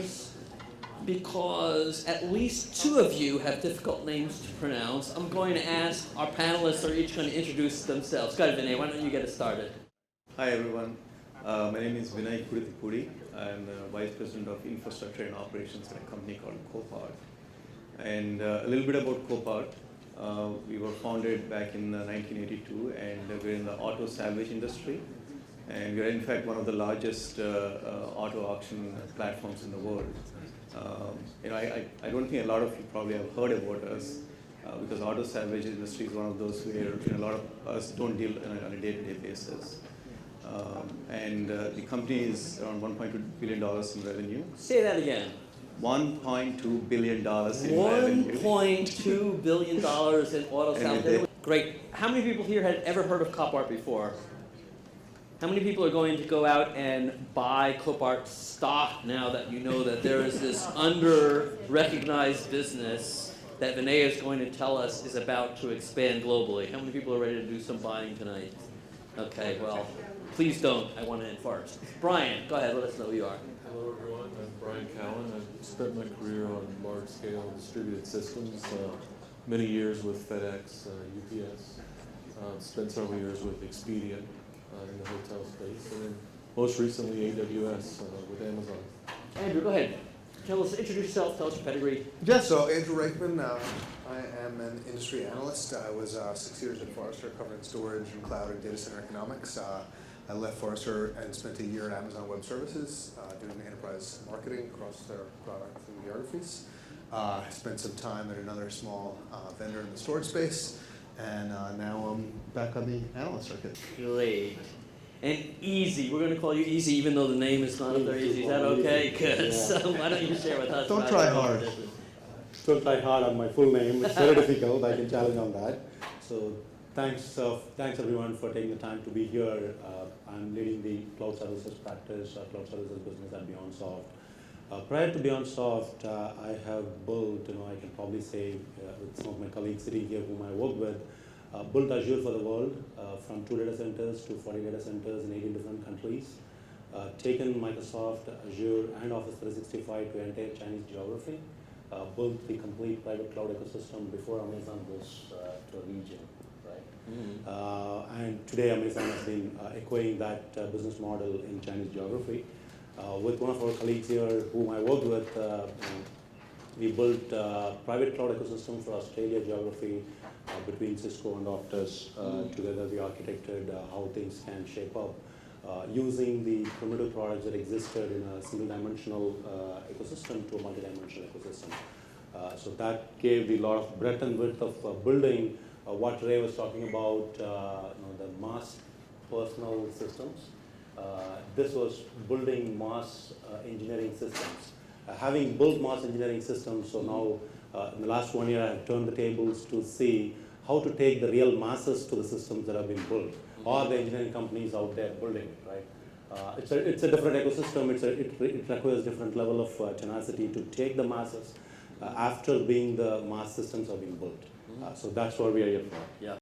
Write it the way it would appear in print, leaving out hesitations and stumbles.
names because at least two of you have difficult names to pronounce. I'm going to ask our panelists are each going to introduce themselves. Go ahead, Vinay, why don't you get us started? Hi, everyone. My name is Vinay Kudithipudi. I'm the Vice President of Infrastructure and Operations at a company called Copart. And a little bit about Copart. We were founded back in 1982, and we're in the auto salvage industry. And we're in fact one of the largest auto auction platforms in the world. I don't think a lot of you probably have heard about us because auto salvage industry is one of those where a lot of us don't deal on a day-to-day basis. The company is around $1.2 billion in revenue. Say that again. $1.2 billion in revenue. $1.2 billion in auto salvage. Great. How many people here had ever heard of Copart before? How many people are going to go out and buy Copart stock now that you know that there is this under-recognized business that Vinay is going to tell us is about to expand globally? How many people are ready to do some buying tonight? Okay, well, please don't. I want to infarct. Brian, go ahead. Let us know who you are. Hello, everyone. I'm Brian Cowan. I've spent my career on large-scale distributed systems, many years with FedEx, UPS, spent several years with Expedia in the hotel space, and then most recently AWS with Amazon. Andrew, go ahead. Introduce yourself, tell us your pedigree. Yeah, so Andrew Reichman, I am an industry analyst. I was 6 years at Forrester covering storage and cloud and data center economics. I left Forrester and spent a year at Amazon Web Services doing enterprise marketing across their products and geographies. I spent some time at another small vendor in the storage space, and now I'm back on the analyst circuit. Great. And Easy. We're going to call you Easy even though the name is not up there easy. Is that okay? Good. Yeah. So why don't you share with us? Don't try hard. Don't try hard on my full name. It's very difficult. I can challenge on that. So thanks everyone for taking the time to be here. I'm leading the cloud services practice, cloud services business at Beyondsoft. Prior to Beyondsoft, I have built, I can probably say with some of my colleagues sitting here whom I work with, built Azure for the world from 2 data centers to 40 data centers in 18 different countries. Taken Microsoft, Azure, and Office 365 to entire Chinese geography. Built the complete private cloud ecosystem before Amazon was to a region, right? And today Amazon has been echoing that business model in Chinese geography. With one of our colleagues here whom I worked with, we built a private cloud ecosystem for Australia geography between Cisco and Optus. Together we architected how things can shape up using the primitive products that existed in a single-dimensional ecosystem to a multi-dimensional ecosystem. So that gave a lot of breadth and width of building what Ray was talking about, the mass personal systems. This was building mass engineering systems. Having built mass engineering systems, so now in the last 1 year I have turned the tables to see how to take the real masses to the systems that have been built, or the engineering companies out there building it, right? It's a different ecosystem. It requires different level of tenacity to take the masses after being the mass systems have been built. So that's what we are here for. Yeah.